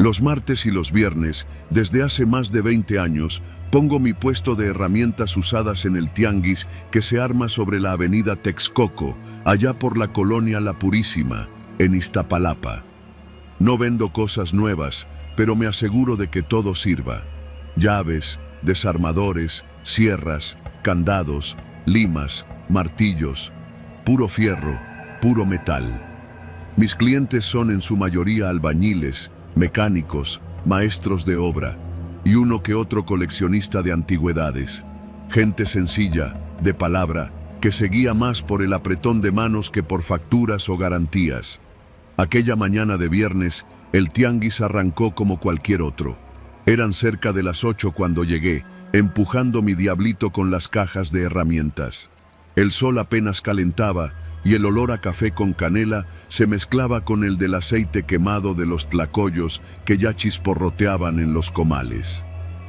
Los martes y los viernes, desde hace más de 20 años, pongo mi puesto de herramientas usadas en el tianguis que se arma sobre la avenida Texcoco, allá por la colonia La Purísima, en Iztapalapa. No vendo cosas nuevas, pero me aseguro de que todo sirva. Llaves, desarmadores, sierras, candados, limas, martillos, puro fierro, puro metal. Mis clientes son en su mayoría albañiles, mecánicos, maestros de obra y uno que otro coleccionista de antigüedades. Gente sencilla, de palabra, que se guía más por el apretón de manos que por facturas o garantías. Aquella mañana de viernes, el tianguis arrancó como cualquier otro. Eran cerca de las 8 cuando llegué, empujando mi diablito con las cajas de herramientas. El sol apenas calentaba y el olor a café con canela se mezclaba con el del aceite quemado de los tlacoyos que ya chisporroteaban en los comales.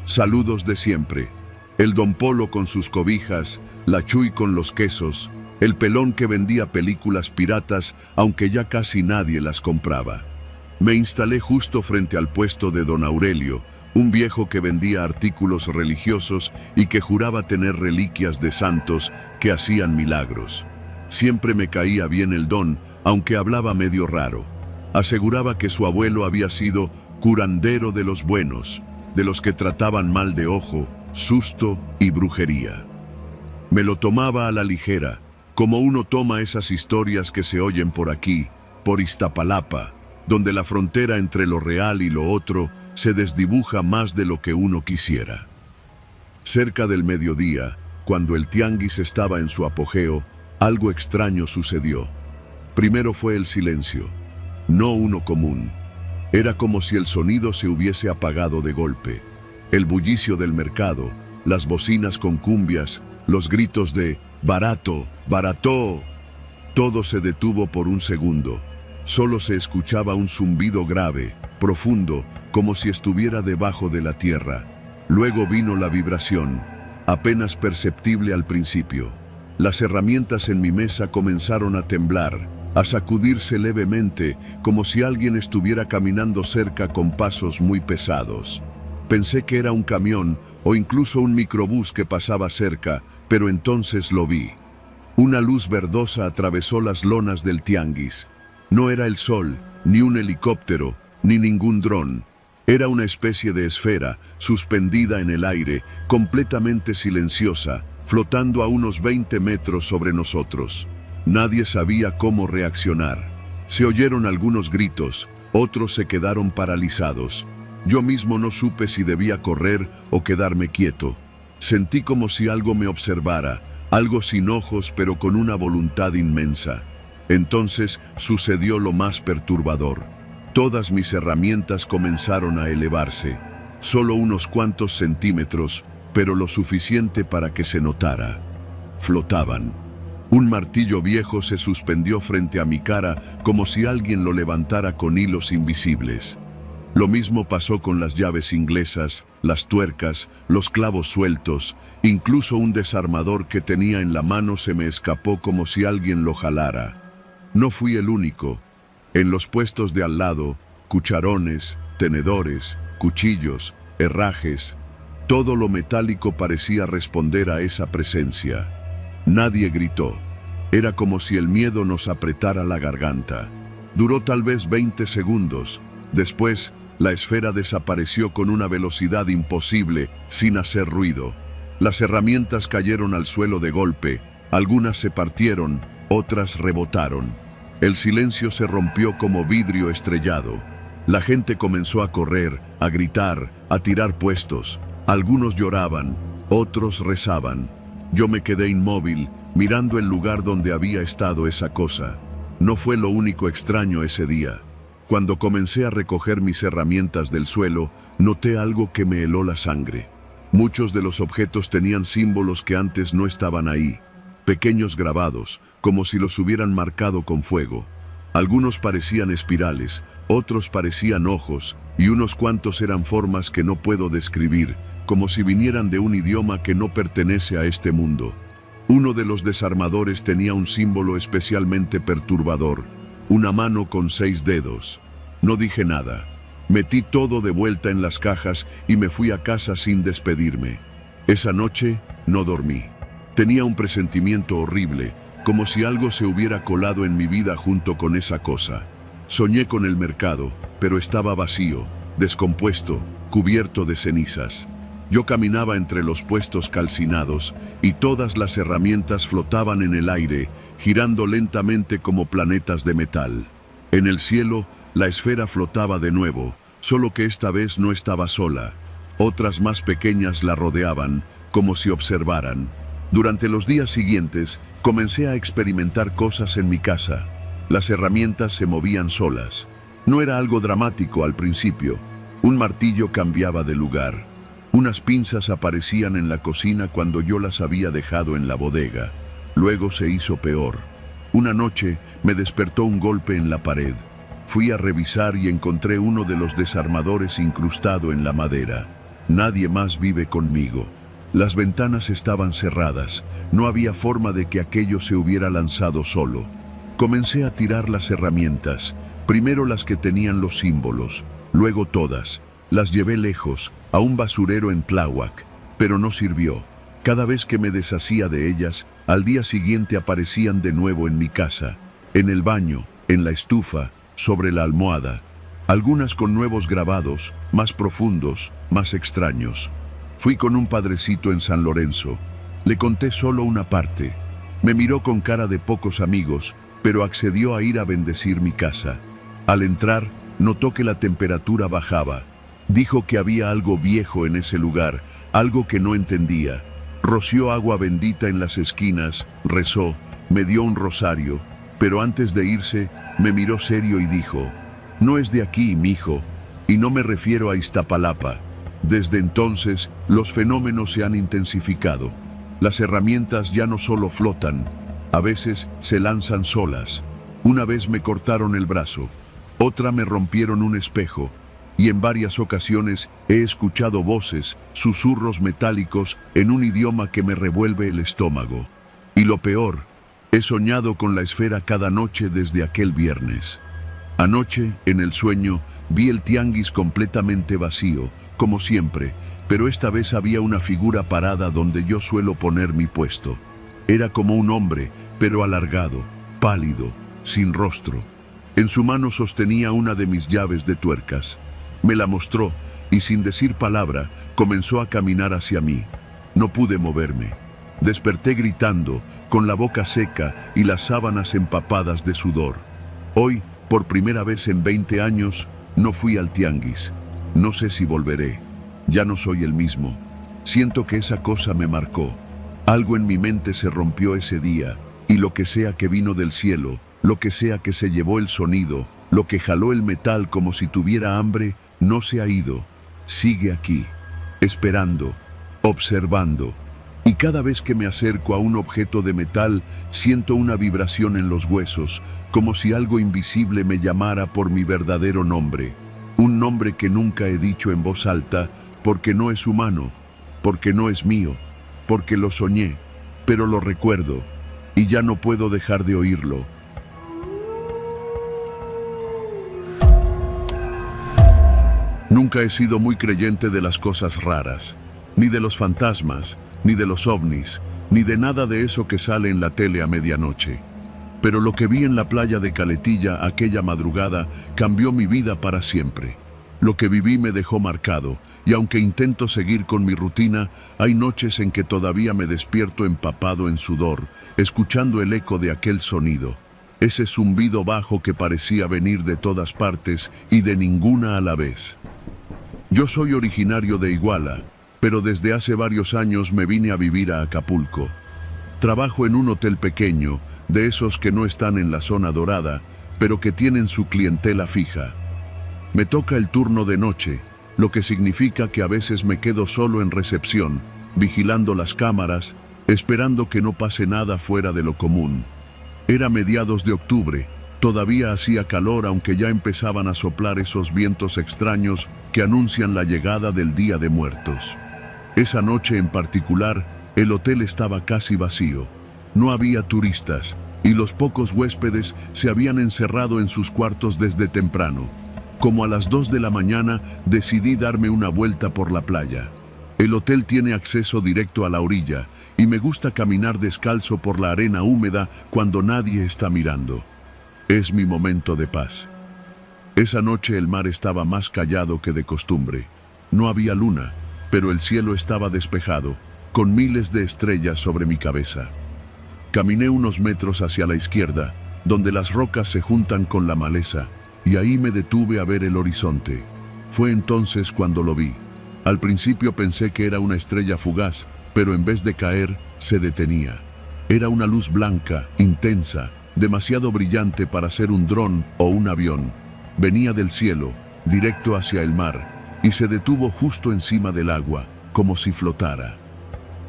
Saludos de siempre. El Don Polo con sus cobijas, la Chuy con los quesos, el pelón que vendía películas piratas aunque ya casi nadie las compraba. Me instalé justo frente al puesto de Don Aurelio, un viejo que vendía artículos religiosos y que juraba tener reliquias de santos que hacían milagros. Siempre me caía bien el don, aunque hablaba medio raro. Aseguraba que su abuelo había sido curandero de los buenos, de los que trataban mal de ojo, susto y brujería. Me lo tomaba a la ligera, como uno toma esas historias que se oyen por aquí, por Iztapalapa, donde la frontera entre lo real y lo otro se desdibuja más de lo que uno quisiera. Cerca del mediodía, cuando el tianguis estaba en su apogeo, algo extraño sucedió. Primero fue el silencio, no uno común. Era como si el sonido se hubiese apagado de golpe. El bullicio del mercado, las bocinas con cumbias, los gritos de «¡Barato! ¡Barato!». Todo se detuvo por un segundo. Solo se escuchaba un zumbido grave, profundo, como si estuviera debajo de la tierra. Luego vino la vibración, apenas perceptible al principio. Las herramientas en mi mesa comenzaron a temblar, a sacudirse levemente, como si alguien estuviera caminando cerca con pasos muy pesados. Pensé que era un camión o incluso un microbús que pasaba cerca, pero entonces lo vi. Una luz verdosa atravesó las lonas del tianguis. No era el sol, ni un helicóptero, ni ningún dron. Era una especie de esfera, suspendida en el aire, completamente silenciosa, flotando a unos 20 metros sobre nosotros. Nadie sabía cómo reaccionar. Se oyeron algunos gritos, otros se quedaron paralizados. Yo mismo no supe si debía correr o quedarme quieto. Sentí como si algo me observara, algo sin ojos pero con una voluntad inmensa. Entonces sucedió lo más perturbador. Todas mis herramientas comenzaron a elevarse, solo unos cuantos centímetros, pero lo suficiente para que se notara. Flotaban. Un martillo viejo se suspendió frente a mi cara como si alguien lo levantara con hilos invisibles. Lo mismo pasó con las llaves inglesas, las tuercas, los clavos sueltos, incluso un desarmador que tenía en la mano se me escapó como si alguien lo jalara. No fui el único. En los puestos de al lado, cucharones, tenedores, cuchillos, herrajes, todo lo metálico parecía responder a esa presencia. Nadie gritó. Era como si el miedo nos apretara la garganta. Duró tal vez 20 segundos. Después, la esfera desapareció con una velocidad imposible, sin hacer ruido. Las herramientas cayeron al suelo de golpe. Algunas se partieron, otras rebotaron. El silencio se rompió como vidrio estrellado. La gente comenzó a correr, a gritar, a tirar puestos. Algunos lloraban, otros rezaban. Yo me quedé inmóvil, mirando el lugar donde había estado esa cosa. No fue lo único extraño ese día. Cuando comencé a recoger mis herramientas del suelo, noté algo que me heló la sangre. Muchos de los objetos tenían símbolos que antes no estaban ahí. Pequeños grabados, como si los hubieran marcado con fuego. Algunos parecían espirales, otros parecían ojos, y unos cuantos eran formas que no puedo describir, como si vinieran de un idioma que no pertenece a este mundo. Uno de los desarmadores tenía un símbolo especialmente perturbador, una mano con 6 dedos. No dije nada. Metí todo de vuelta en las cajas y me fui a casa sin despedirme. Esa noche no dormí. Tenía un presentimiento horrible, como si algo se hubiera colado en mi vida junto con esa cosa. Soñé con el mercado, pero estaba vacío, descompuesto, cubierto de cenizas. Yo caminaba entre los puestos calcinados y todas las herramientas flotaban en el aire, girando lentamente como planetas de metal. En el cielo, la esfera flotaba de nuevo, solo que esta vez no estaba sola. Otras más pequeñas la rodeaban, como si observaran. Durante los días siguientes, comencé a experimentar cosas en mi casa. Las herramientas se movían solas. No era algo dramático al principio. Un martillo cambiaba de lugar. Unas pinzas aparecían en la cocina cuando yo las había dejado en la bodega. Luego se hizo peor. Una noche me despertó un golpe en la pared. Fui a revisar y encontré uno de los desarmadores incrustado en la madera. Nadie más vive conmigo. Las ventanas estaban cerradas. No había forma de que aquello se hubiera lanzado solo. Comencé a tirar las herramientas. Primero las que tenían los símbolos, luego todas. Las llevé lejos, a un basurero en Tláhuac, pero no sirvió. Cada vez que me deshacía de ellas, al día siguiente aparecían de nuevo en mi casa, en el baño, en la estufa, sobre la almohada. Algunas con nuevos grabados, más profundos, más extraños. Fui con un padrecito en San Lorenzo. Le conté solo una parte. Me miró con cara de pocos amigos, pero accedió a ir a bendecir mi casa. Al entrar, notó que la temperatura bajaba. Dijo que había algo viejo en ese lugar, algo que no entendía. Roció agua bendita en las esquinas, rezó, me dio un rosario, pero antes de irse, me miró serio y dijo: «No es de aquí, mijo, y no me refiero a Iztapalapa». Desde entonces, los fenómenos se han intensificado. Las herramientas ya no solo flotan, a veces se lanzan solas. Una vez me cortaron el brazo, otra me rompieron un espejo, y en varias ocasiones he escuchado voces, susurros metálicos en un idioma que me revuelve el estómago. Y lo peor, he soñado con la esfera cada noche desde aquel viernes. Anoche, en el sueño, vi el tianguis completamente vacío, como siempre, pero esta vez había una figura parada donde yo suelo poner mi puesto. Era como un hombre, pero alargado, pálido, sin rostro. En su mano sostenía una de mis llaves de tuercas. Me la mostró y sin decir palabra comenzó a caminar hacia mí. No pude moverme. Desperté gritando, con la boca seca y las sábanas empapadas de sudor. Hoy, por primera vez en 20 años, no fui al tianguis. No sé si volveré. Ya no soy el mismo. Siento que esa cosa me marcó. Algo en mi mente se rompió ese día, y lo que sea que vino del cielo, lo que sea que se llevó el sonido, lo que jaló el metal como si tuviera hambre, no se ha ido. Sigue aquí, esperando, observando. Y cada vez que me acerco a un objeto de metal, siento una vibración en los huesos, como si algo invisible me llamara por mi verdadero nombre. Un nombre que nunca he dicho en voz alta, porque no es humano, porque no es mío, porque lo soñé, pero lo recuerdo, y ya no puedo dejar de oírlo. Nunca he sido muy creyente de las cosas raras, ni de los fantasmas, ni de los ovnis, ni de nada de eso que sale en la tele a medianoche. Pero lo que vi en la playa de Caletilla aquella madrugada cambió mi vida para siempre. Lo que viví me dejó marcado, y aunque intento seguir con mi rutina, hay noches en que todavía me despierto empapado en sudor, escuchando el eco de aquel sonido. Ese zumbido bajo que parecía venir de todas partes y de ninguna a la vez. Yo soy originario de Iguala, pero desde hace varios años me vine a vivir a Acapulco. Trabajo en un hotel pequeño, de esos que no están en la zona dorada, pero que tienen su clientela fija. Me toca el turno de noche, lo que significa que a veces me quedo solo en recepción, vigilando las cámaras, esperando que no pase nada fuera de lo común. Era mediados de octubre, todavía hacía calor aunque ya empezaban a soplar esos vientos extraños que anuncian la llegada del Día de Muertos. Esa noche en particular, el hotel estaba casi vacío. No había turistas, y los pocos huéspedes se habían encerrado en sus cuartos desde temprano. Como a las 2 de la mañana decidí darme una vuelta por la playa. El hotel tiene acceso directo a la orilla y me gusta caminar descalzo por la arena húmeda cuando nadie está mirando. Es mi momento de paz. Esa noche el mar estaba más callado que de costumbre. No había luna, pero el cielo estaba despejado, con miles de estrellas sobre mi cabeza. Caminé unos metros hacia la izquierda, donde las rocas se juntan con la maleza, y ahí me detuve a ver el horizonte. Fue entonces cuando lo vi. Al principio pensé que era una estrella fugaz, pero en vez de caer, se detenía. Era una luz blanca, intensa, demasiado brillante para ser un dron o un avión. Venía del cielo, directo hacia el mar, y se detuvo justo encima del agua, como si flotara.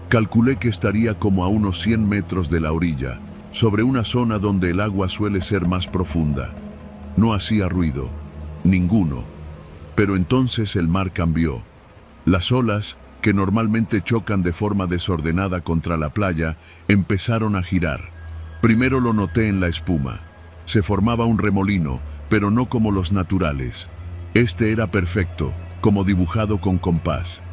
Calculé que estaría como a unos 100 metros de la orilla, sobre una zona donde el agua suele ser más profunda. No hacía ruido, ninguno. Pero entonces el mar cambió. Las olas, que normalmente chocan de forma desordenada contra la playa, empezaron a girar. Primero lo noté en la espuma. Se formaba un remolino, pero no como los naturales. Este era perfecto, como dibujado con compás.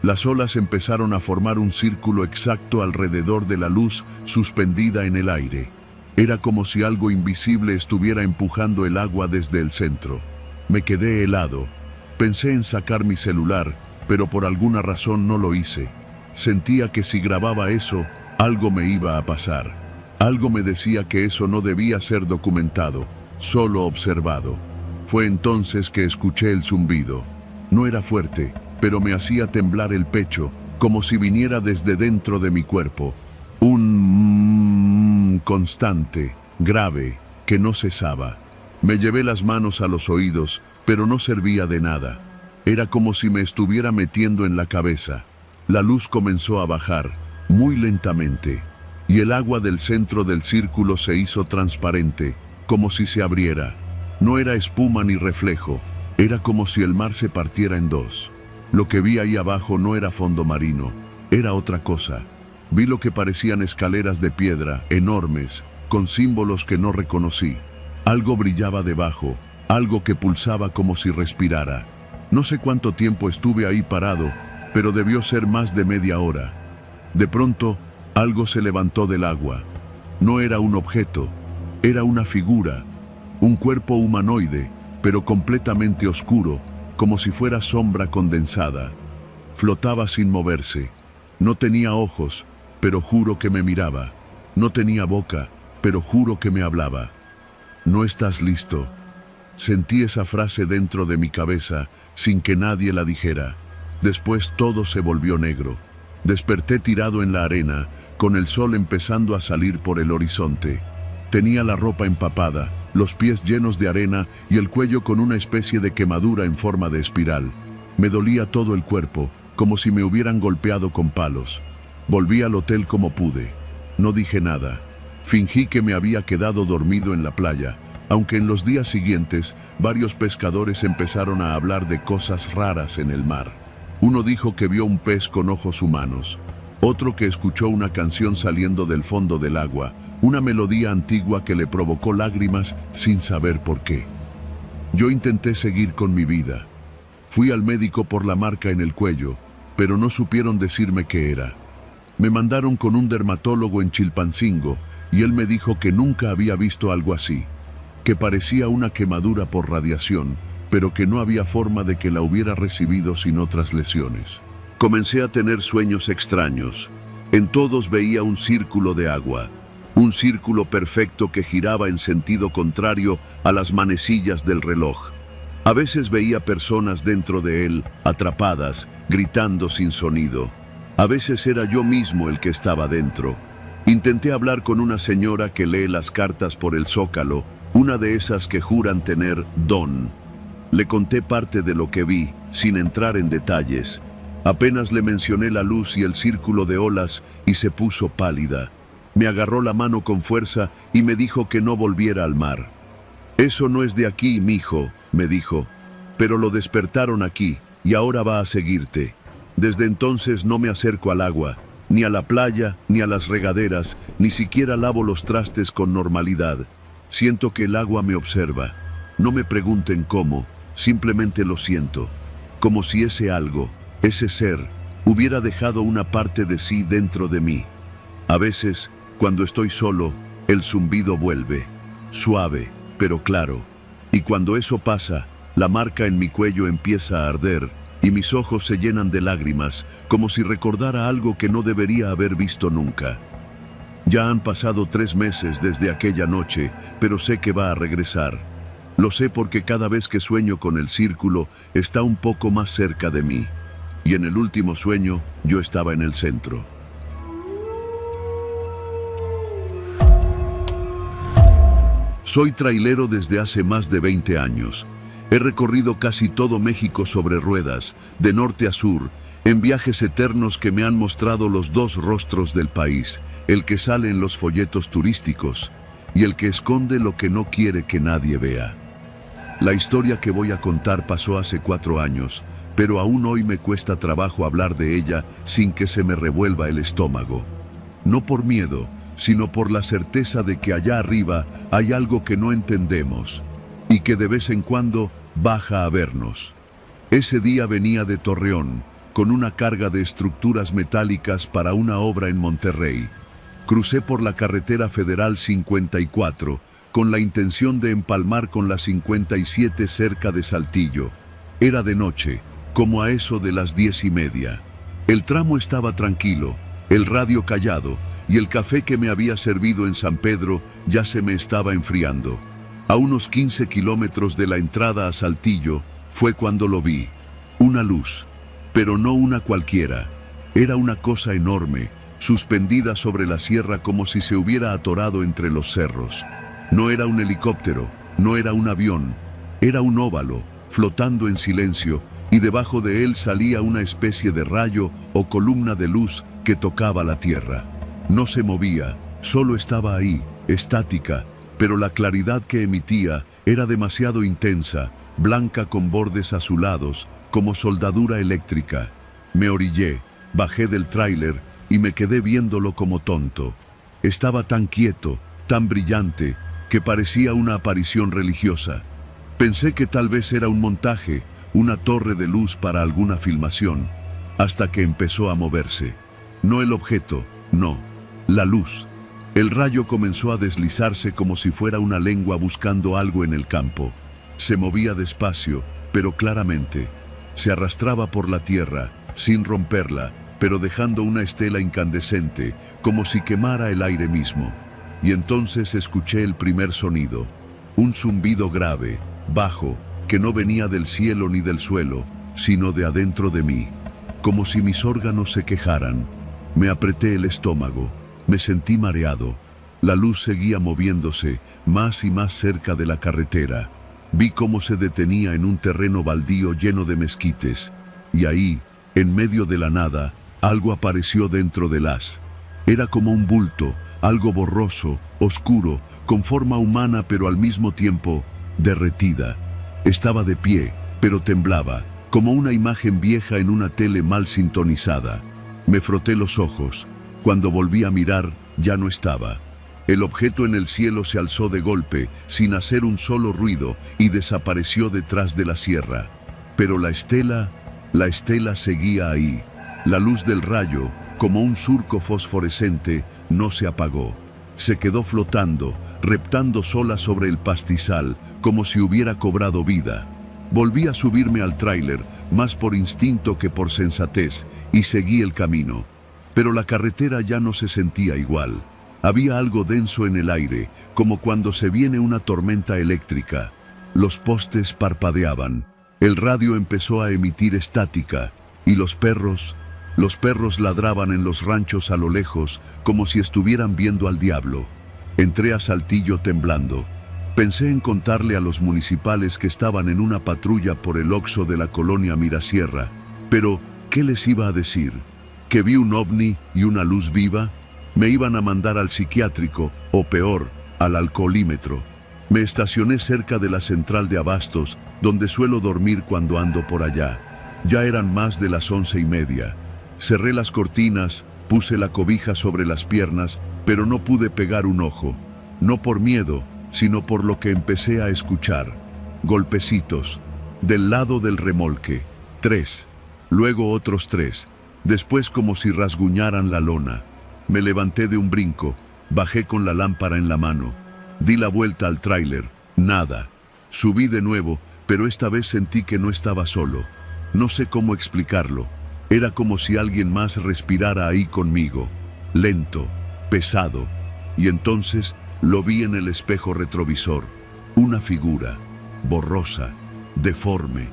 Las olas empezaron a formar un círculo exacto alrededor de la luz suspendida en el aire. Era como si algo invisible estuviera empujando el agua desde el centro. Me quedé helado. Pensé en sacar mi celular, pero por alguna razón no lo hice. Sentía que si grababa eso, algo me iba a pasar. Algo me decía que eso no debía ser documentado, solo observado. Fue entonces que escuché el zumbido. No era fuerte, pero me hacía temblar el pecho, como si viniera desde dentro de mi cuerpo. Un constante, grave, que no cesaba. Me llevé las manos a los oídos, pero no servía de nada. Era como si me estuviera metiendo en la cabeza. La luz comenzó a bajar, muy lentamente, y el agua del centro del círculo se hizo transparente, como si se abriera. No era espuma ni reflejo, era como si el mar se partiera en dos. Lo que vi ahí abajo no era fondo marino, era otra cosa. Vi lo que parecían escaleras de piedra, enormes, con símbolos que no reconocí. Algo brillaba debajo, algo que pulsaba como si respirara. No sé cuánto tiempo estuve ahí parado, pero debió ser más de media hora. De pronto, algo se levantó del agua. No era un objeto, era una figura, un cuerpo humanoide, pero completamente oscuro, como si fuera sombra condensada. Flotaba sin moverse. No tenía ojos, pero juro que me miraba. No tenía boca, pero juro que me hablaba. «No estás listo». Sentí esa frase dentro de mi cabeza, sin que nadie la dijera. Después todo se volvió negro. Desperté tirado en la arena, con el sol empezando a salir por el horizonte. Tenía la ropa empapada, los pies llenos de arena y el cuello con una especie de quemadura en forma de espiral. Me dolía todo el cuerpo, como si me hubieran golpeado con palos. Volví al hotel como pude. No dije nada. Fingí que me había quedado dormido en la playa, aunque en los días siguientes varios pescadores empezaron a hablar de cosas raras en el mar. Uno dijo que vio un pez con ojos humanos. Otro que escuchó una canción saliendo del fondo del agua, una melodía antigua que le provocó lágrimas sin saber por qué. Yo intenté seguir con mi vida. Fui al médico por la marca en el cuello, pero no supieron decirme qué era. Me mandaron con un dermatólogo en Chilpancingo y él me dijo que nunca había visto algo así, que parecía una quemadura por radiación, pero que no había forma de que la hubiera recibido sin otras lesiones. Comencé a tener sueños extraños. En todos veía un círculo de agua, un círculo perfecto que giraba en sentido contrario a las manecillas del reloj. A veces veía personas dentro de él, atrapadas, gritando sin sonido. A veces era yo mismo el que estaba dentro. Intenté hablar con una señora que lee las cartas por el zócalo, una de esas que juran tener don. Le conté parte de lo que vi, sin entrar en detalles. Apenas le mencioné la luz y el círculo de olas y se puso pálida. Me agarró la mano con fuerza y me dijo que no volviera al mar. «Eso no es de aquí, mijo», me dijo, «pero lo despertaron aquí y ahora va a seguirte». Desde entonces no me acerco al agua, ni a la playa, ni a las regaderas, ni siquiera lavo los trastes con normalidad. Siento que el agua me observa. No me pregunten cómo, simplemente lo siento, como si ese algo, ese ser, hubiera dejado una parte de sí dentro de mí. A veces, cuando estoy solo, el zumbido vuelve, suave, pero claro. Y cuando eso pasa, la marca en mi cuello empieza a arder y mis ojos se llenan de lágrimas, como si recordara algo que no debería haber visto nunca. Ya han pasado 3 meses desde aquella noche, pero sé que va a regresar. Lo sé porque cada vez que sueño con el círculo, está un poco más cerca de mí. Y en el último sueño, yo estaba en el centro. Soy trailero desde hace más de 20 años. He recorrido casi todo México sobre ruedas, de norte a sur, en viajes eternos que me han mostrado los dos rostros del país, el que sale en los folletos turísticos y el que esconde lo que no quiere que nadie vea. La historia que voy a contar pasó hace 4 años, pero aún hoy me cuesta trabajo hablar de ella sin que se me revuelva el estómago. No por miedo, sino por la certeza de que allá arriba hay algo que no entendemos y que de vez en cuando baja a vernos. Ese día venía de Torreón, con una carga de estructuras metálicas para una obra en Monterrey. Crucé por la carretera federal 54, con la intención de empalmar con la 57 cerca de Saltillo. Era de noche, como a eso de las 10:30. El tramo estaba tranquilo, el radio callado, y el café que me había servido en San Pedro ya se me estaba enfriando. A unos 15 kilómetros de la entrada a Saltillo fue cuando lo vi. Una luz, pero no una cualquiera. Era una cosa enorme, suspendida sobre la sierra como si se hubiera atorado entre los cerros. No era un helicóptero, no era un avión, era un óvalo, flotando en silencio, y debajo de él salía una especie de rayo o columna de luz que tocaba la tierra. No se movía, solo estaba ahí, estática, pero la claridad que emitía era demasiado intensa, blanca con bordes azulados, como soldadura eléctrica. Me orillé, bajé del tráiler y me quedé viéndolo como tonto. Estaba tan quieto, tan brillante, que parecía una aparición religiosa. Pensé que tal vez era un montaje, una torre de luz para alguna filmación, hasta que empezó a moverse. No el objeto, no, la luz. El rayo comenzó a deslizarse como si fuera una lengua buscando algo en el campo. Se movía despacio, pero claramente. Se arrastraba por la tierra, sin romperla, pero dejando una estela incandescente, como si quemara el aire mismo. Y entonces escuché el primer sonido, un zumbido grave, bajo, que no venía del cielo ni del suelo, sino de adentro de mí, como si mis órganos se quejaran. Me apreté el estómago, me sentí mareado. La luz seguía moviéndose, más y más cerca de la carretera. Vi cómo se detenía en un terreno baldío lleno de mezquites, y ahí, en medio de la nada, algo apareció dentro del haz. Era como un bulto, algo borroso, oscuro, con forma humana pero al mismo tiempo derretida. Estaba de pie, pero temblaba, como una imagen vieja en una tele mal sintonizada. Me froté los ojos. Cuando volví a mirar, ya no estaba. El objeto en el cielo se alzó de golpe, sin hacer un solo ruido, y desapareció detrás de la sierra. Pero la estela seguía ahí. La luz del rayo, como un surco fosforescente, no se apagó. Se quedó flotando, reptando sola sobre el pastizal, como si hubiera cobrado vida. Volví a subirme al tráiler, más por instinto que por sensatez, y seguí el camino. Pero la carretera ya no se sentía igual. Había algo denso en el aire, como cuando se viene una tormenta eléctrica. Los postes parpadeaban, el radio empezó a emitir estática, y los perros ladraban en los ranchos a lo lejos, como si estuvieran viendo al diablo. Entré a Saltillo temblando. Pensé en contarle a los municipales que estaban en una patrulla por el Oxxo de la colonia Mirasierra, pero ¿qué les iba a decir? ¿Que vi un ovni y una luz viva? Me iban a mandar al psiquiátrico, o peor, al alcoholímetro. Me estacioné cerca de la central de abastos, donde suelo dormir cuando ando por allá. Ya eran más de las 11:30. Cerré las cortinas, puse la cobija sobre las piernas, pero no pude pegar un ojo. No por miedo, sino por lo que empecé a escuchar. Golpecitos. del lado del remolque. 3. Luego otros 3. Después como si rasguñaran la lona. Me levanté de un brinco, bajé con la lámpara en la mano. Di la vuelta al tráiler. Nada. Subí de nuevo, pero esta vez sentí que no estaba solo. No sé cómo explicarlo. Era como si alguien más respirara ahí conmigo. Lento, pesado. Y entonces lo vi en el espejo retrovisor. Una figura, borrosa, deforme,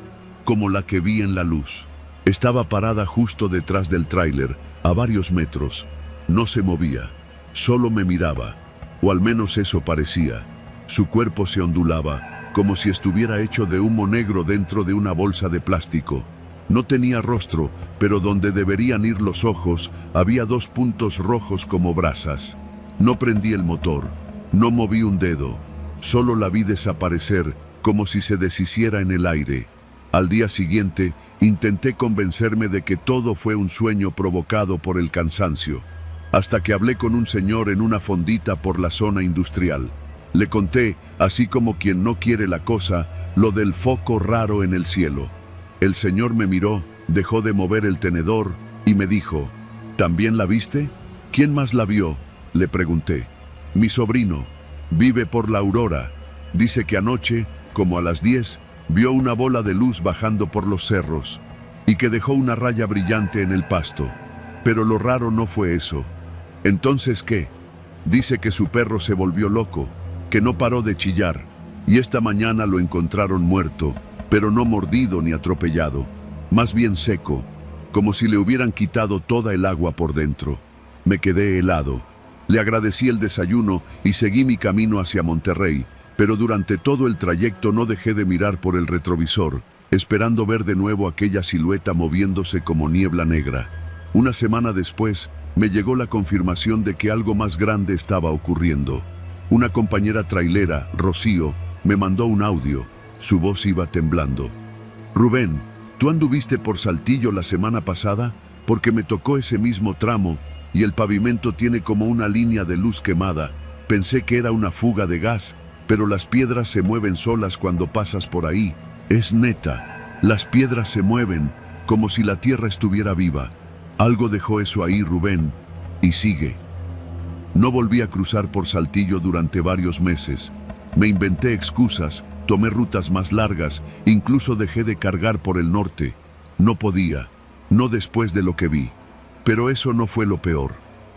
como la que vi en la luz. Estaba parada justo detrás del tráiler, a varios metros. No se movía, solo me miraba, o al menos eso parecía. Su cuerpo se ondulaba, como si estuviera hecho de humo negro dentro de una bolsa de plástico. No tenía rostro, pero donde deberían ir los ojos, había 2 puntos rojos como brasas. No prendí el motor, no moví un dedo, solo la vi desaparecer, como si se deshiciera en el aire. Al día siguiente, intenté convencerme de que todo fue un sueño provocado por el cansancio, hasta que hablé con un señor en una fondita por la zona industrial. Le conté, así como quien no quiere la cosa, lo del foco raro en el cielo. El señor me miró, dejó de mover el tenedor y me dijo, ¿también la viste? ¿Quién más la vio?, le pregunté. Mi sobrino. Vive por la Aurora. Dice que anoche, como a las 10, vio una bola de luz bajando por los cerros y que dejó una raya brillante en el pasto. Pero lo raro no fue eso. ¿Entonces qué? Dice que su perro se volvió loco, que no paró de chillar, y esta mañana lo encontraron muerto, pero no mordido ni atropellado, más bien seco, como si le hubieran quitado toda el agua por dentro. Me quedé helado. Le agradecí el desayuno y seguí mi camino hacia Monterrey, pero durante todo el trayecto no dejé de mirar por el retrovisor, esperando ver de nuevo aquella silueta moviéndose como niebla negra. Una semana después, me llegó la confirmación de que algo más grande estaba ocurriendo. Una compañera trailera, Rocío, me mandó un audio. Su voz iba temblando. Rubén, ¿tú anduviste por Saltillo la semana pasada? Porque me tocó ese mismo tramo y el pavimento tiene como una línea de luz quemada. Pensé que era una fuga de gas, pero las piedras se mueven solas cuando pasas por ahí. Es neta, las piedras se mueven como si la tierra estuviera viva. Algo dejó eso ahí, Rubén, y sigue. No volví a cruzar por Saltillo durante varios meses. Me inventé excusas, tomé rutas más largas, incluso dejé de cargar por el norte. No podía, no después de lo que vi. Pero eso no fue lo peor.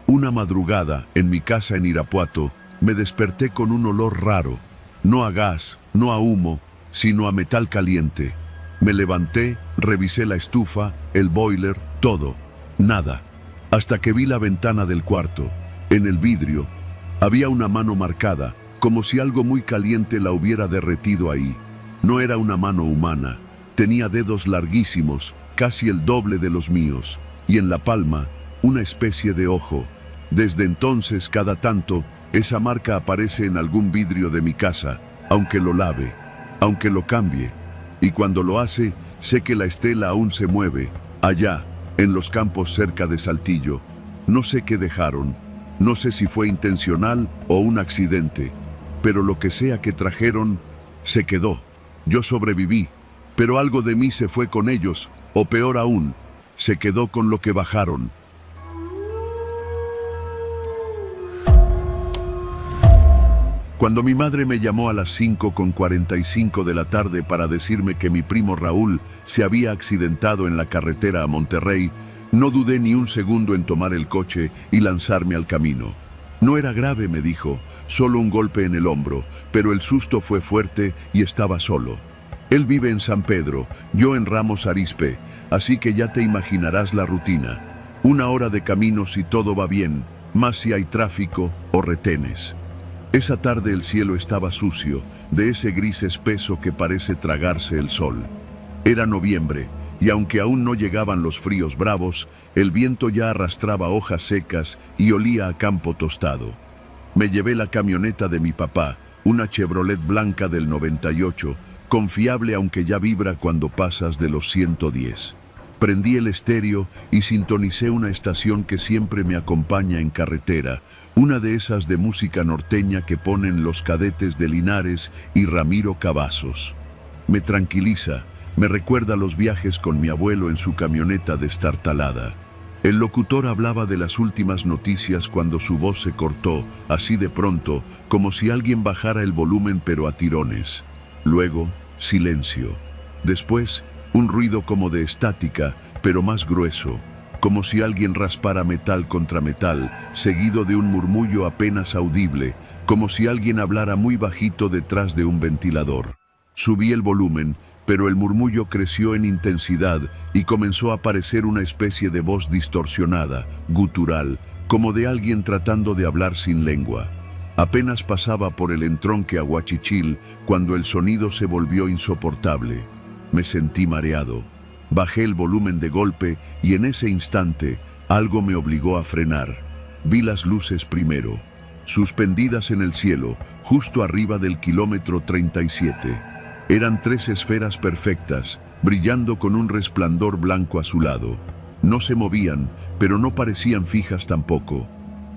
Una madrugada, en mi casa en Irapuato, me desperté con un olor raro. No a gas, no a humo, sino a metal caliente. Me levanté, revisé la estufa, el boiler, todo. Nada. Hasta que vi la ventana del cuarto. En el vidrio había una mano marcada, como si algo muy caliente la hubiera derretido ahí. No era una mano humana. Tenía dedos larguísimos, casi el doble de los míos, y en la palma, una especie de ojo. Desde entonces, cada tanto, esa marca aparece en algún vidrio de mi casa, aunque lo lave, aunque lo cambie. Y cuando lo hace, sé que la estela aún se mueve, allá, en los campos cerca de Saltillo. No sé qué dejaron, no sé si fue intencional o un accidente, pero lo que sea que trajeron, se quedó. Yo sobreviví, pero algo de mí se fue con ellos, o peor aún, se quedó con lo que bajaron. Cuando mi madre me llamó a las 5:45 de la tarde para decirme que mi primo Raúl se había accidentado en la carretera a Monterrey, no dudé ni un segundo en tomar el coche y lanzarme al camino. No era grave, me dijo, solo un golpe en el hombro, pero el susto fue fuerte y estaba solo. Él vive en San Pedro, yo en Ramos Arizpe, así que ya te imaginarás la rutina. 1 hora de camino si todo va bien, más si hay tráfico o retenes. Esa tarde el cielo estaba sucio, de ese gris espeso que parece tragarse el sol. Era noviembre, y aunque aún no llegaban los fríos bravos, el viento ya arrastraba hojas secas y olía a campo tostado. Me llevé la camioneta de mi papá, una Chevrolet blanca del 98, confiable aunque ya vibra cuando pasas de los 110. Prendí el estéreo y sintonicé una estación que siempre me acompaña en carretera, una de esas de música norteña que ponen los Cadetes de Linares y Ramiro Cavazos. Me tranquiliza, Me recuerda los viajes con mi abuelo en su camioneta destartalada. El locutor hablaba de las últimas noticias cuando su voz se cortó, así de pronto, como si alguien bajara el volumen pero a tirones. Luego, silencio. Después, un ruido como de estática, pero más grueso, como si alguien raspara metal contra metal, seguido de un murmullo apenas audible, como si alguien hablara muy bajito detrás de un ventilador. Subí el volumen, pero el murmullo creció en intensidad y comenzó a parecer una especie de voz distorsionada, gutural, como de alguien tratando de hablar sin lengua. Apenas pasaba por el entronque Aguachichil cuando el sonido se volvió insoportable. Me sentí mareado. Bajé el volumen de golpe y en ese instante algo me obligó a frenar. Vi las luces primero, suspendidas en el cielo, justo arriba del kilómetro 37. Eran 3 esferas perfectas, brillando con un resplandor blanco azulado. No se movían, pero no parecían fijas tampoco.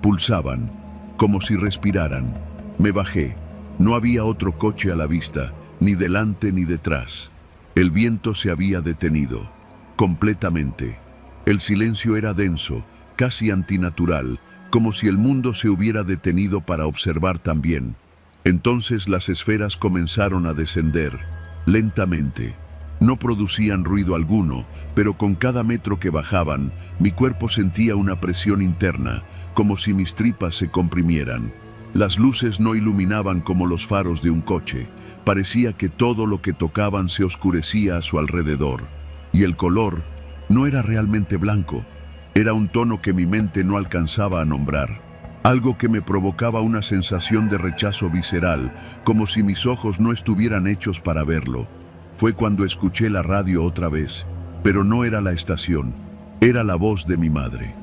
Pulsaban, como si respiraran. Me bajé. No había otro coche a la vista, ni delante ni detrás. El viento se había detenido, completamente. El silencio era denso, casi antinatural, como si el mundo se hubiera detenido para observar también. Entonces las esferas comenzaron a descender, lentamente. No producían ruido alguno, pero con cada metro que bajaban, mi cuerpo sentía una presión interna, como si mis tripas se comprimieran. Las luces no iluminaban como los faros de un coche. Parecía que todo lo que tocaban se oscurecía a su alrededor. Y el color no era realmente blanco. Era un tono que mi mente no alcanzaba a nombrar. Algo que me provocaba una sensación de rechazo visceral, como si mis ojos no estuvieran hechos para verlo. Fue cuando escuché la radio otra vez, pero no era la estación. Era la voz de mi madre.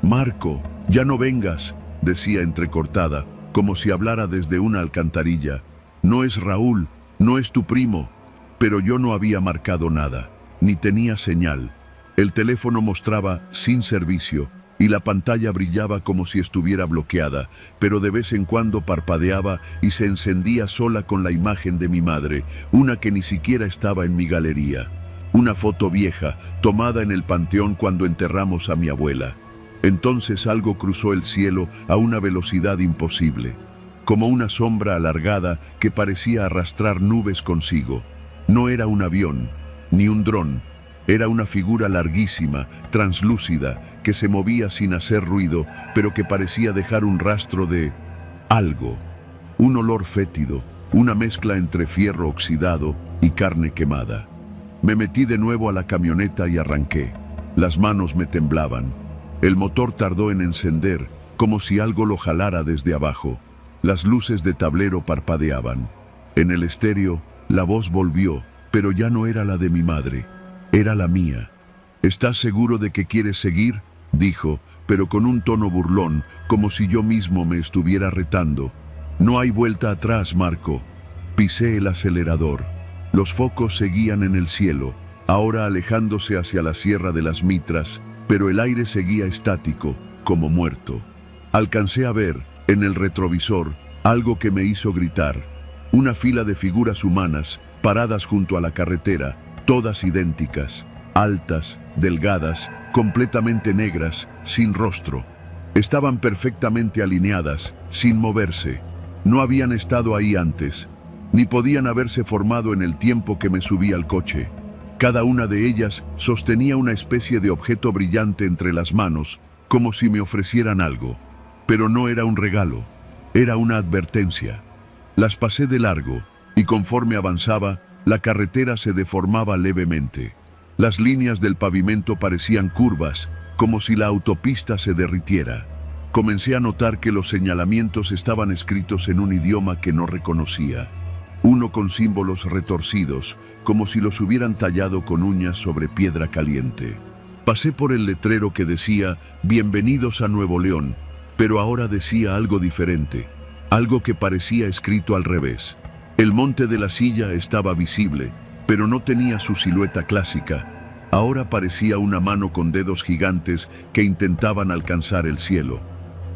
«Marco, ya no vengas», decía entrecortada, como si hablara desde una alcantarilla. «No es Raúl, no es tu primo». Pero yo no había marcado nada, ni tenía señal. El teléfono mostraba sin servicio y la pantalla brillaba como si estuviera bloqueada, pero de vez en cuando parpadeaba y se encendía sola con la imagen de mi madre, una que ni siquiera estaba en mi galería. Una foto vieja, tomada en el panteón cuando enterramos a mi abuela. Entonces algo cruzó el cielo a una velocidad imposible, como una sombra alargada que parecía arrastrar nubes consigo. No era un avión, ni un dron. Era una figura larguísima, translúcida, que se movía sin hacer ruido, pero que parecía dejar un rastro de algo. Un olor fétido, una mezcla entre fierro oxidado y carne quemada. Me metí de nuevo a la camioneta y arranqué. Las manos me temblaban. El motor tardó en encender, como si algo lo jalara desde abajo. Las luces de tablero parpadeaban. En el estéreo, la voz volvió, pero ya no era la de mi madre. Era la mía. «¿Estás seguro de que quieres seguir?», dijo, pero con un tono burlón, como si yo mismo me estuviera retando. «No hay vuelta atrás, Marco». Pisé el acelerador. Los focos seguían en el cielo, ahora alejándose hacia la Sierra de las Mitras, pero el aire seguía estático, como muerto. Alcancé a ver, en el retrovisor, algo que me hizo gritar. Una fila de figuras humanas, paradas junto a la carretera, todas idénticas, altas, delgadas, completamente negras, sin rostro. Estaban perfectamente alineadas, sin moverse. No habían estado ahí antes, ni podían haberse formado en el tiempo que me subí al coche. Cada una de ellas sostenía una especie de objeto brillante entre las manos, como si me ofrecieran algo. Pero no era un regalo, era una advertencia. Las pasé de largo, y conforme avanzaba, la carretera se deformaba levemente. Las líneas del pavimento parecían curvas, como si la autopista se derritiera. Comencé a notar que los señalamientos estaban escritos en un idioma que no reconocía. Uno con símbolos retorcidos, como si los hubieran tallado con uñas sobre piedra caliente. Pasé por el letrero que decía «Bienvenidos a Nuevo León», pero ahora decía algo diferente, algo que parecía escrito al revés. El monte de la Silla estaba visible, pero no tenía su silueta clásica. Ahora parecía una mano con dedos gigantes que intentaban alcanzar el cielo.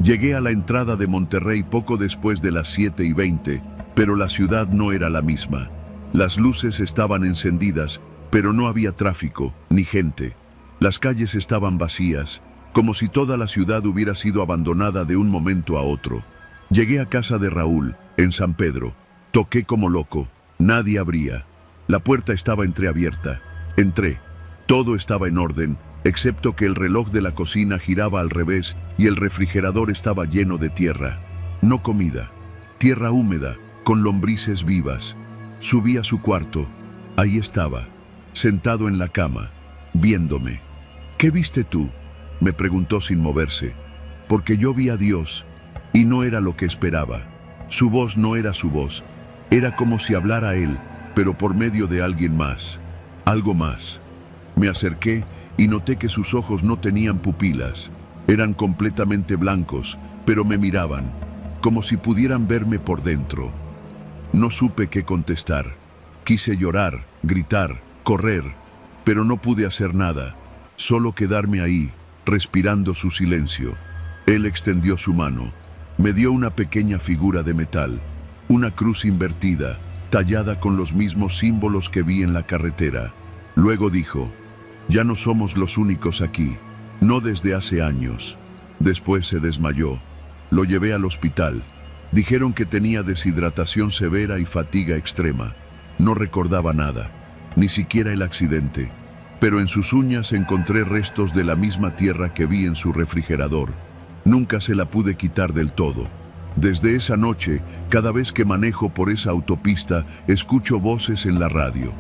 Llegué a la entrada de Monterrey poco después de las 7:20, pero la ciudad no era la misma. Las luces estaban encendidas pero no había tráfico, ni gente. Las calles estaban vacías, como si toda la ciudad hubiera sido abandonada de un momento a otro. Llegué a casa de Raúl, en San Pedro. Toqué como loco. Nadie abría. La puerta estaba entreabierta. Entré. Todo estaba en orden, excepto que el reloj de la cocina giraba al revés y el refrigerador estaba lleno de tierra. No comida. Tierra húmeda, con lombrices vivas. Subí a su cuarto. Ahí estaba, sentado en la cama, viéndome. ¿Qué viste tú?, me preguntó sin moverse. Porque yo vi a Dios, y no era lo que esperaba. Su voz no era su voz. Era como si hablara él, pero por medio de alguien más. Algo más. Me acerqué y noté que sus ojos no tenían pupilas. Eran completamente blancos, pero me miraban, como si pudieran verme por dentro. No supe qué contestar. Quise llorar, gritar, correr, pero no pude hacer nada, solo quedarme ahí, respirando su silencio. Él extendió su mano. Me dio una pequeña figura de metal, una cruz invertida, tallada con los mismos símbolos que vi en la carretera. Luego dijo: ya no somos los únicos aquí, no desde hace años. Después se desmayó. Lo llevé al hospital. Dijeron que tenía deshidratación severa y fatiga extrema. No recordaba nada, ni siquiera el accidente, pero en sus uñas encontré restos de la misma tierra que vi en su refrigerador. Nunca se la pude quitar del todo. Desde esa noche, cada vez que manejo por esa autopista, escucho voces en la radio.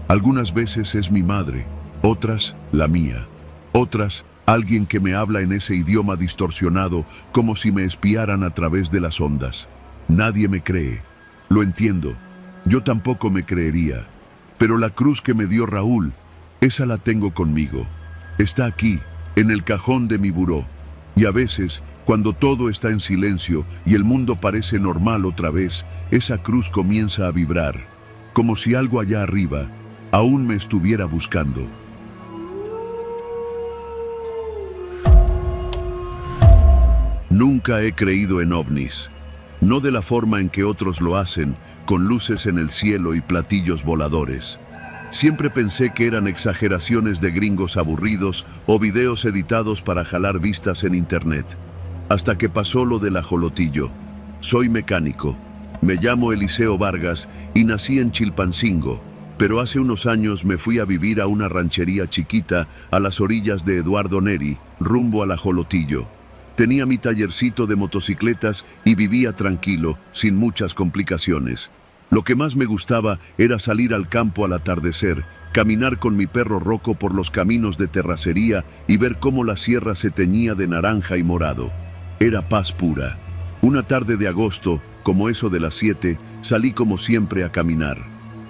Algunas veces es mi madre, otras la mía, otras alguien que me habla en ese idioma distorsionado, como si me espiaran a través de las ondas. Nadie me cree. Lo entiendo. Yo tampoco me creería. Pero la cruz que me dio Raúl, esa la tengo conmigo. Está aquí, en el cajón de mi buró. Y a veces, cuando todo está en silencio y el mundo parece normal otra vez, esa cruz comienza a vibrar, como si algo allá arriba aún me estuviera buscando. Nunca he creído en ovnis. No de la forma en que otros lo hacen, con luces en el cielo y platillos voladores. Siempre pensé que eran exageraciones de gringos aburridos o videos editados para jalar vistas en internet. Hasta que pasó lo del ajolotillo. Soy mecánico. Me llamo Eliseo Vargas y nací en Chilpancingo, pero hace unos años me fui a vivir a una ranchería chiquita a las orillas de Eduardo Neri, rumbo al ajolotillo. Tenía mi tallercito de motocicletas y vivía tranquilo, sin muchas complicaciones. Lo que más me gustaba era salir al campo al atardecer, caminar con mi perro Rocco por los caminos de terracería y ver cómo la sierra se teñía de naranja y morado. Era paz pura. Una tarde de agosto, como eso de las 7, salí como siempre a caminar.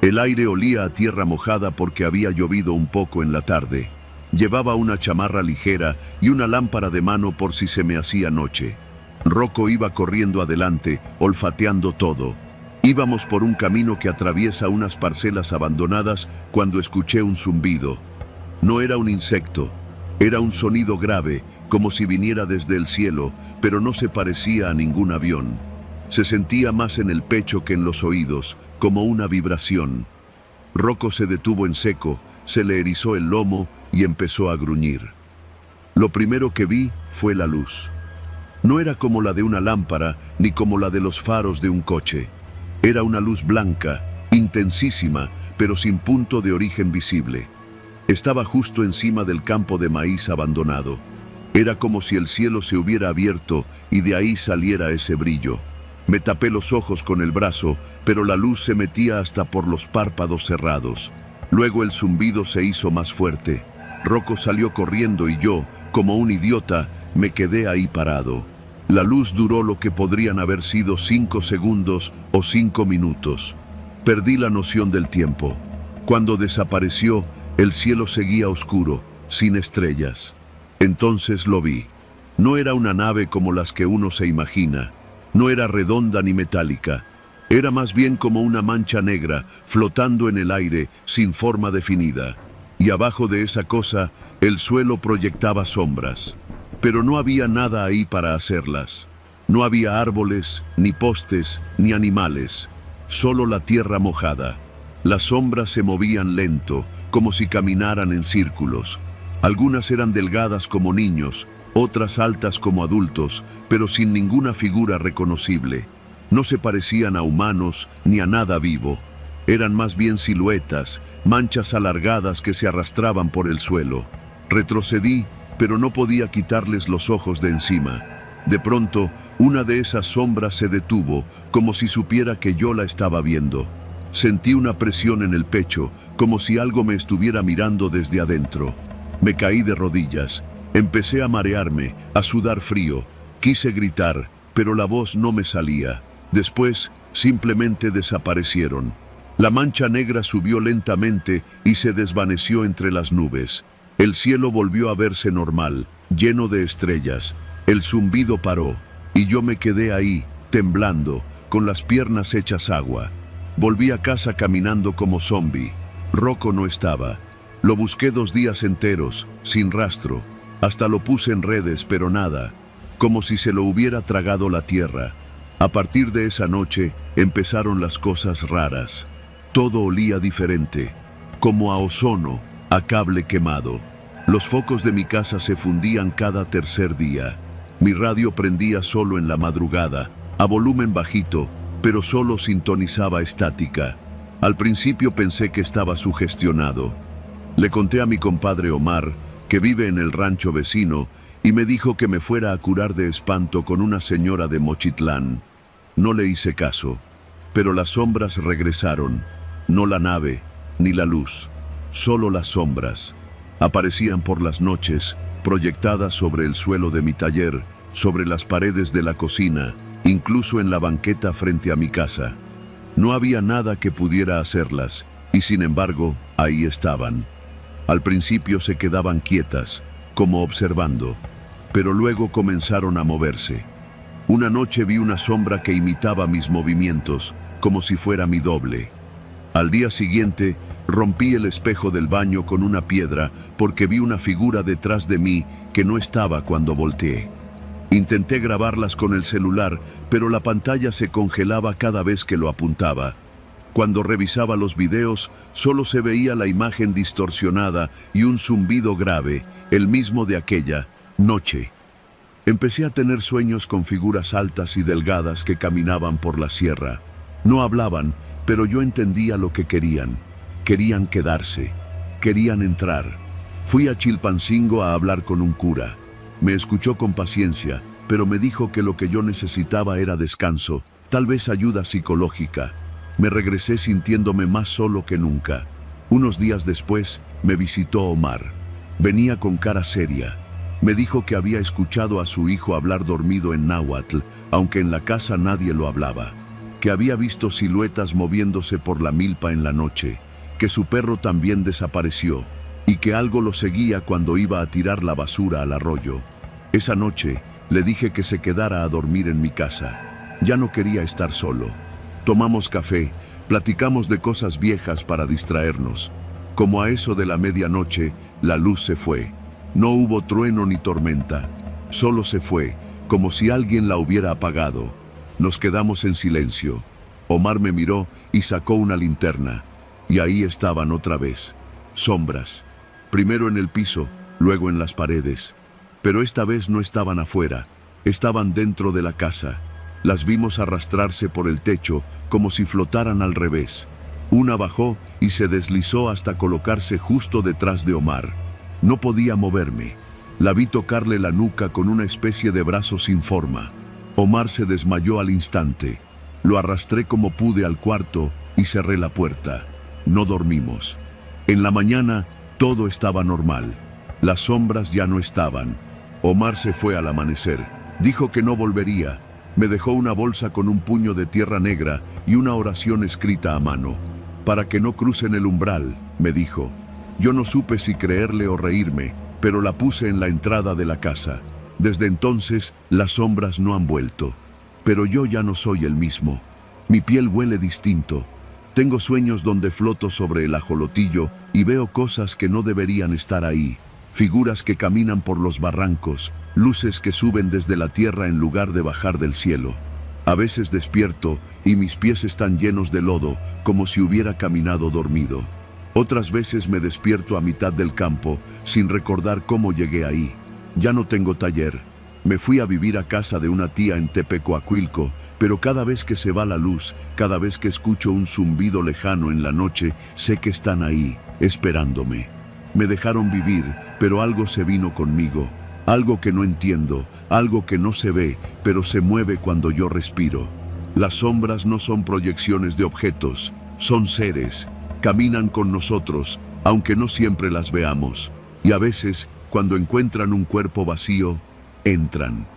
El aire olía a tierra mojada porque había llovido un poco en la tarde. Llevaba una chamarra ligera y una lámpara de mano por si se me hacía noche. Rocco iba corriendo adelante, olfateando todo. Íbamos por un camino que atraviesa unas parcelas abandonadas cuando escuché un zumbido. No era un insecto, era un sonido grave, como si viniera desde el cielo, pero no se parecía a ningún avión. Se sentía más en el pecho que en los oídos, como una vibración. Rocco se detuvo en seco, se le erizó el lomo y empezó a gruñir. Lo primero que vi fue la luz. No era como la de una lámpara ni como la de los faros de un coche. Era una luz blanca, intensísima, pero sin punto de origen visible. Estaba justo encima del campo de maíz abandonado. Era como si el cielo se hubiera abierto y de ahí saliera ese brillo. Me tapé los ojos con el brazo, pero la luz se metía hasta por los párpados cerrados. Luego el zumbido se hizo más fuerte. Rocco salió corriendo y yo, como un idiota, me quedé ahí parado. La luz duró lo que podrían haber sido 5 segundos o 5 minutos. Perdí la noción del tiempo. Cuando desapareció, el cielo seguía oscuro, sin estrellas. Entonces lo vi. No era una nave como las que uno se imagina. No era redonda ni metálica. Era más bien como una mancha negra, flotando en el aire, sin forma definida. Y abajo de esa cosa, el suelo proyectaba sombras. Pero no había nada ahí para hacerlas. No había árboles, ni postes, ni animales. Solo la tierra mojada. Las sombras se movían lento, como si caminaran en círculos. Algunas eran delgadas como niños, otras altas como adultos, pero sin ninguna figura reconocible. No se parecían a humanos ni a nada vivo. Eran más bien siluetas, manchas alargadas que se arrastraban por el suelo. Retrocedí, pero no podía quitarles los ojos de encima. De pronto, una de esas sombras se detuvo, como si supiera que yo la estaba viendo. Sentí una presión en el pecho, como si algo me estuviera mirando desde adentro. Me caí de rodillas. Empecé a marearme, a sudar frío. Quise gritar, pero la voz no me salía. Después, simplemente desaparecieron. La mancha negra subió lentamente y se desvaneció entre las nubes. El cielo volvió a verse normal, lleno de estrellas. El zumbido paró, y yo me quedé ahí, temblando, con las piernas hechas agua. Volví a casa caminando como zombi. Rocco no estaba. Lo busqué 2 días enteros, sin rastro. Hasta lo puse en redes, pero nada. Como si se lo hubiera tragado la tierra. A partir de esa noche, empezaron las cosas raras. Todo olía diferente, como a ozono, a cable quemado. Los focos de mi casa se fundían cada tercer día. Mi radio prendía solo en la madrugada, a volumen bajito, pero solo sintonizaba estática. Al principio pensé que estaba sugestionado. Le conté a mi compadre Omar, que vive en el rancho vecino, y me dijo que me fuera a curar de espanto con una señora de Mochitlán. No le hice caso, pero las sombras regresaron. No la nave, ni la luz, solo las sombras. Aparecían por las noches, proyectadas sobre el suelo de mi taller, sobre las paredes de la cocina, incluso en la banqueta frente a mi casa. No había nada que pudiera hacerlas, y sin embargo, ahí estaban. Al principio se quedaban quietas, como observando, pero luego comenzaron a moverse. Una noche vi una sombra que imitaba mis movimientos, como si fuera mi doble. Al día siguiente, rompí el espejo del baño con una piedra porque vi una figura detrás de mí que no estaba cuando volteé. Intenté grabarlas con el celular, pero la pantalla se congelaba cada vez que lo apuntaba. Cuando revisaba los videos, solo se veía la imagen distorsionada y un zumbido grave, el mismo de aquella noche. Empecé a tener sueños con figuras altas y delgadas que caminaban por la sierra. No hablaban, pero yo entendía lo que querían. Querían quedarse, querían entrar. Fui a Chilpancingo a hablar con un cura. Me escuchó con paciencia, pero me dijo que lo que yo necesitaba era descanso, tal vez ayuda psicológica. Me regresé sintiéndome más solo que nunca. Unos días después, me visitó Omar. Venía con cara seria. Me dijo que había escuchado a su hijo hablar dormido en náhuatl, aunque en la casa nadie lo hablaba. Que había visto siluetas moviéndose por la milpa en la noche, que su perro también desapareció, y que algo lo seguía cuando iba a tirar la basura al arroyo. Esa noche le dije que se quedara a dormir en mi casa. Ya no quería estar solo. Tomamos café, platicamos de cosas viejas para distraernos. Como a eso de la medianoche, la luz se fue. No hubo trueno ni tormenta. Solo se fue, como si alguien la hubiera apagado. Nos quedamos en silencio. Omar me miró y sacó una linterna. Y ahí estaban otra vez. Sombras. Primero en el piso, luego en las paredes. Pero esta vez no estaban afuera. Estaban dentro de la casa. Las vimos arrastrarse por el techo como si flotaran al revés. Una bajó y se deslizó hasta colocarse justo detrás de Omar. No podía moverme. La vi tocarle la nuca con una especie de brazo sin forma. Omar se desmayó al instante. Lo arrastré como pude al cuarto y cerré la puerta. No dormimos. En la mañana todo estaba normal. Las sombras ya no estaban. Omar se fue al amanecer. Dijo que no volvería. Me dejó una bolsa con un puño de tierra negra y una oración escrita a mano. Para que no crucen el umbral, me dijo. Yo no supe si creerle o reírme, pero la puse en la entrada de la casa. Desde entonces, las sombras no han vuelto. Pero yo ya no soy el mismo. Mi piel huele distinto. Tengo sueños donde floto sobre el ajolotillo y veo cosas que no deberían estar ahí. Figuras que caminan por los barrancos, luces que suben desde la tierra en lugar de bajar del cielo. A veces despierto y mis pies están llenos de lodo, como si hubiera caminado dormido. Otras veces me despierto a mitad del campo, sin recordar cómo llegué ahí. Ya no tengo taller. Me fui a vivir a casa de una tía en Tepecoacuilco, pero cada vez que se va la luz, cada vez que escucho un zumbido lejano en la noche, sé que están ahí, esperándome. Me dejaron vivir, pero algo se vino conmigo. Algo que no entiendo, algo que no se ve, pero se mueve cuando yo respiro. Las sombras no son proyecciones de objetos, son seres. Caminan con nosotros, aunque no siempre las veamos. Y a veces, cuando encuentran un cuerpo vacío, entran.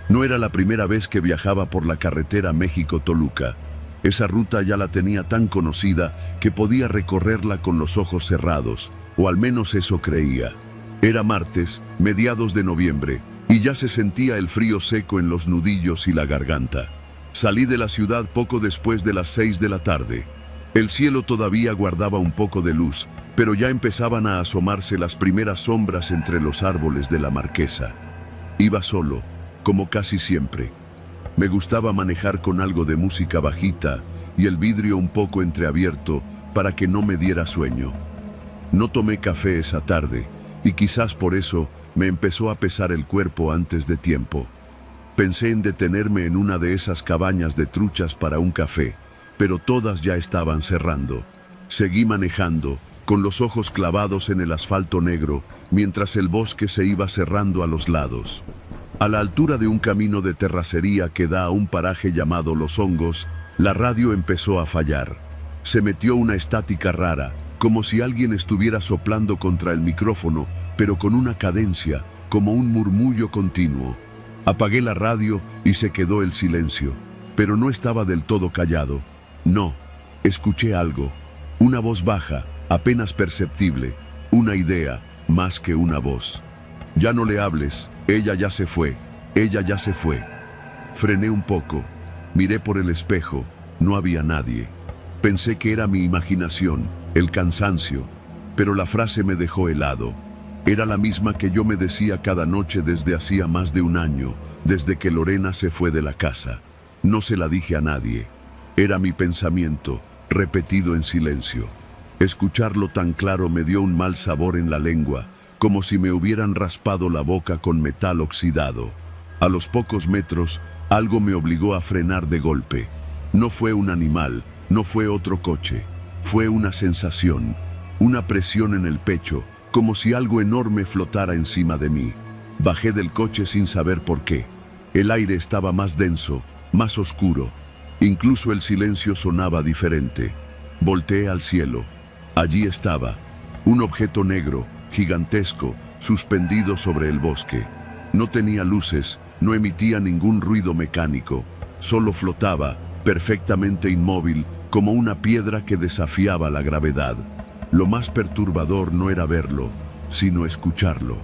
No era la primera vez que viajaba por la carretera México-Toluca. Esa ruta ya la tenía tan conocida que podía recorrerla con los ojos cerrados, o al menos eso creía. Era martes, mediados de noviembre, y ya se sentía el frío seco en los nudillos y la garganta. Salí de la ciudad poco después de las 6 de la tarde. El cielo todavía guardaba un poco de luz, pero ya empezaban a asomarse las primeras sombras entre los árboles de la marquesa. Iba solo, como casi siempre. Me gustaba manejar con algo de música bajita y el vidrio un poco entreabierto para que no me diera sueño. No tomé café esa tarde y quizás por eso me empezó a pesar el cuerpo antes de tiempo. Pensé en detenerme en una de esas cabañas de truchas para un café, pero todas ya estaban cerrando. Seguí manejando, con los ojos clavados en el asfalto negro, mientras el bosque se iba cerrando a los lados. A la altura de un camino de terracería que da a un paraje llamado Los Hongos, la radio empezó a fallar. Se metió una estática rara, como si alguien estuviera soplando contra el micrófono, pero con una cadencia, como un murmullo continuo. Apagué la radio y se quedó el silencio, pero no estaba del todo callado. No, escuché algo, una voz baja, apenas perceptible, una idea, más que una voz. Ya no le hables, ella ya se fue, ella ya se fue. Frené un poco, miré por el espejo, no había nadie. Pensé que era mi imaginación, el cansancio, pero la frase me dejó helado. Era la misma que yo me decía cada noche desde hacía más de un año, desde que Lorena se fue de la casa. No se la dije a nadie. Era mi pensamiento, repetido en silencio. Escucharlo tan claro me dio un mal sabor en la lengua, como si me hubieran raspado la boca con metal oxidado. A los pocos metros, algo me obligó a frenar de golpe. No fue un animal, no fue otro coche. Fue una sensación, una presión en el pecho, como si algo enorme flotara encima de mí. Bajé del coche sin saber por qué. El aire estaba más denso, más oscuro. Incluso el silencio sonaba diferente. Volteé al cielo. Allí estaba, un objeto negro, gigantesco, suspendido sobre el bosque. No tenía luces, no emitía ningún ruido mecánico, solo flotaba, perfectamente inmóvil, como una piedra que desafiaba la gravedad. Lo más perturbador no era verlo, sino escucharlo.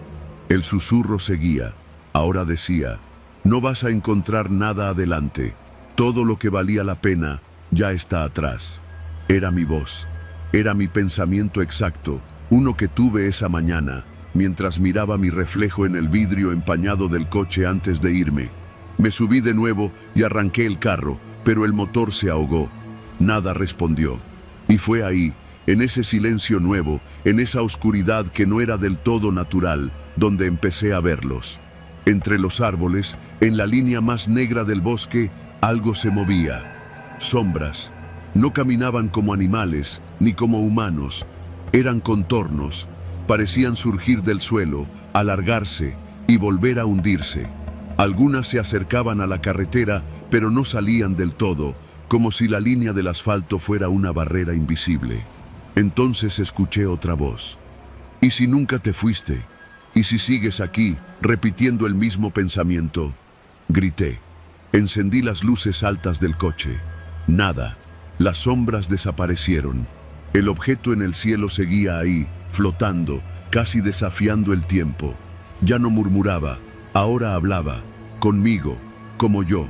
El susurro seguía, ahora decía, no vas a encontrar nada adelante, todo lo que valía la pena ya está atrás. Era mi voz, era mi pensamiento exacto, uno que tuve esa mañana, mientras miraba mi reflejo en el vidrio empañado del coche antes de irme. Me subí de nuevo y arranqué el carro, pero el motor se ahogó. Nada respondió. Y fue ahí, en ese silencio nuevo, en esa oscuridad que no era del todo natural, donde empecé a verlos. Entre los árboles, en la línea más negra del bosque, algo se movía. Sombras. No caminaban como animales, ni como humanos. Eran contornos, parecían surgir del suelo, alargarse y volver a hundirse. Algunas se acercaban a la carretera, pero no salían del todo, como si la línea del asfalto fuera una barrera invisible. Entonces escuché otra voz. ¿Y si nunca te fuiste? ¿Y si sigues aquí, repitiendo el mismo pensamiento? Grité. Encendí las luces altas del coche. Nada. Las sombras desaparecieron. El objeto en el cielo seguía ahí, flotando, casi desafiando el tiempo. Ya no murmuraba, ahora hablaba, conmigo, como yo,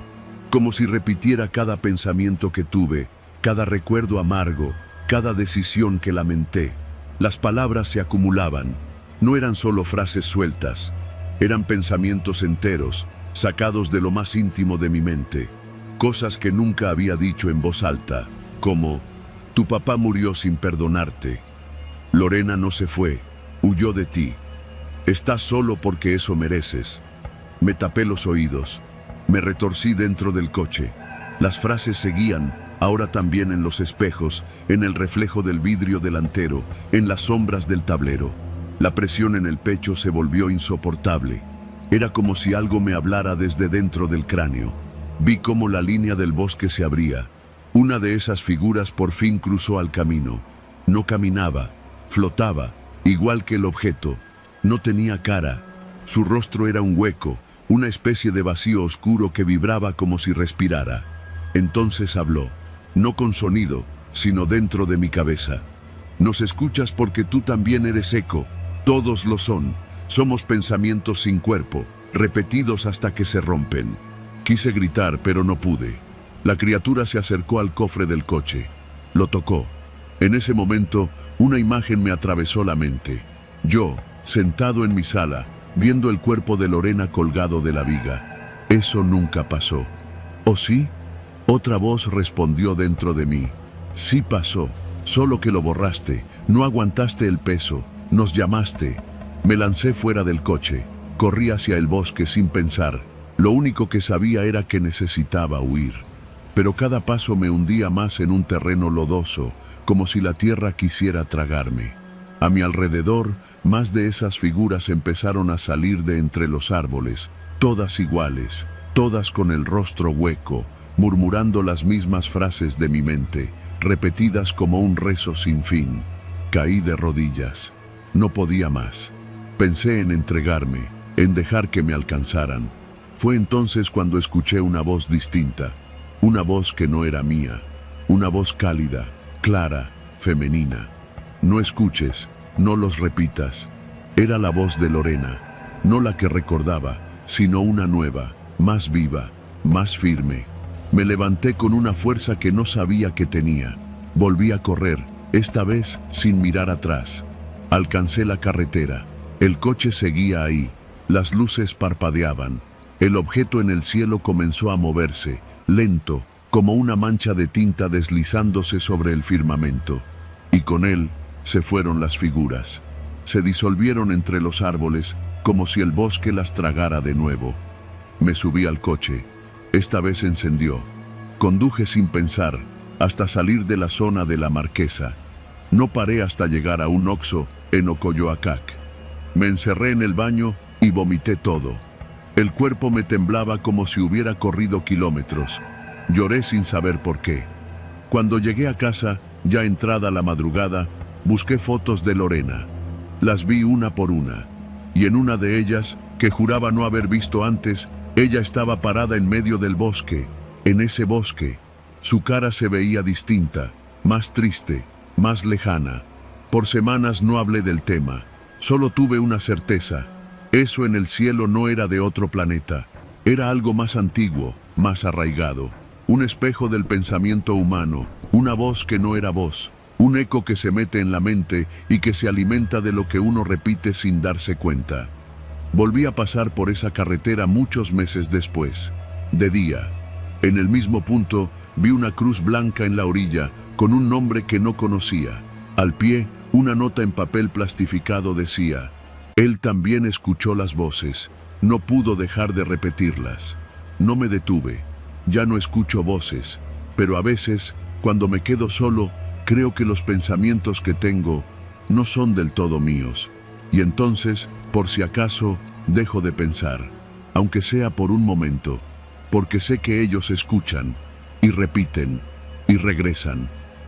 como si repitiera cada pensamiento que tuve, cada recuerdo amargo, cada decisión que lamenté. Las palabras se acumulaban, no eran solo frases sueltas, Eran pensamientos enteros, sacados de lo más íntimo de mi mente. Cosas que nunca había dicho en voz alta, como: tu papá murió sin perdonarte. Lorena no se fue, huyó de ti. Estás solo porque eso mereces. Me tapé los oídos. Me retorcí dentro del coche. Las frases seguían, ahora también en los espejos, en el reflejo del vidrio delantero, en las sombras del tablero. La presión en el pecho se volvió insoportable. Era como si algo me hablara desde dentro del cráneo. Vi cómo la línea del bosque se abría. Una de esas figuras por fin cruzó al camino. No caminaba, flotaba, igual que el objeto. No tenía cara. Su rostro era un hueco, una especie de vacío oscuro que vibraba como si respirara. Entonces habló, no con sonido, sino dentro de mi cabeza. Nos escuchas porque tú también eres eco. Todos lo son. Somos pensamientos sin cuerpo, repetidos hasta que se rompen. Quise gritar, pero no pude. La criatura se acercó al cofre del coche. Lo tocó. En ese momento, una imagen me atravesó la mente. Yo, sentado en mi sala, viendo el cuerpo de Lorena colgado de la viga. Eso nunca pasó. ¿O sí? Otra voz respondió dentro de mí. Sí pasó, solo que lo borraste, no aguantaste el peso, nos llamaste. Me lancé fuera del coche, corrí hacia el bosque sin pensar. Lo único que sabía era que necesitaba huir. Pero cada paso me hundía más en un terreno lodoso, como si la tierra quisiera tragarme. A mi alrededor, más de esas figuras empezaron a salir de entre los árboles, todas iguales, todas con el rostro hueco, murmurando las mismas frases de mi mente, repetidas como un rezo sin fin. Caí de rodillas. No podía más. Pensé en entregarme, en dejar que me alcanzaran. Fue entonces cuando escuché una voz distinta, una voz que no era mía, una voz cálida, clara, femenina. No escuches, no los repitas. Era la voz de Lorena, no la que recordaba, sino una nueva, más viva, más firme. Me levanté con una fuerza que no sabía que tenía. Volví a correr, esta vez sin mirar atrás. Alcancé la carretera. El coche seguía ahí. Las luces parpadeaban. El objeto en el cielo comenzó a moverse, lento, como una mancha de tinta deslizándose sobre el firmamento. Y con él se fueron las figuras. Se disolvieron entre los árboles, como si el bosque las tragara de nuevo. Me subí al coche. Esta vez encendió. Conduje sin pensar, hasta salir de la zona de la Marquesa. No paré hasta llegar a un Oxxo en Ocoyoacac. Me encerré en el baño y vomité todo. El cuerpo me temblaba como si hubiera corrido kilómetros. Lloré sin saber por qué. Cuando llegué a casa, ya entrada la madrugada, busqué fotos de Lorena. Las vi una por una. Y en una de ellas, que juraba no haber visto antes, ella estaba parada en medio del bosque. En ese bosque, su cara se veía distinta, más triste, más lejana. Por semanas no hablé del tema. Solo tuve una certeza. Eso en el cielo no era de otro planeta. Era algo más antiguo, más arraigado. Un espejo del pensamiento humano, una voz que no era voz, un eco que se mete en la mente y que se alimenta de lo que uno repite sin darse cuenta. Volví a pasar por esa carretera muchos meses después. De día, en el mismo punto, vi una cruz blanca en la orilla con un nombre que no conocía. Al pie, una nota en papel plastificado decía: él también escuchó las voces, no pudo dejar de repetirlas. No me detuve, ya no escucho voces, pero a veces, cuando me quedo solo, creo que los pensamientos que tengo no son del todo míos. Y entonces, por si acaso, dejo de pensar, aunque sea por un momento, porque sé que ellos escuchan, y repiten, y regresan.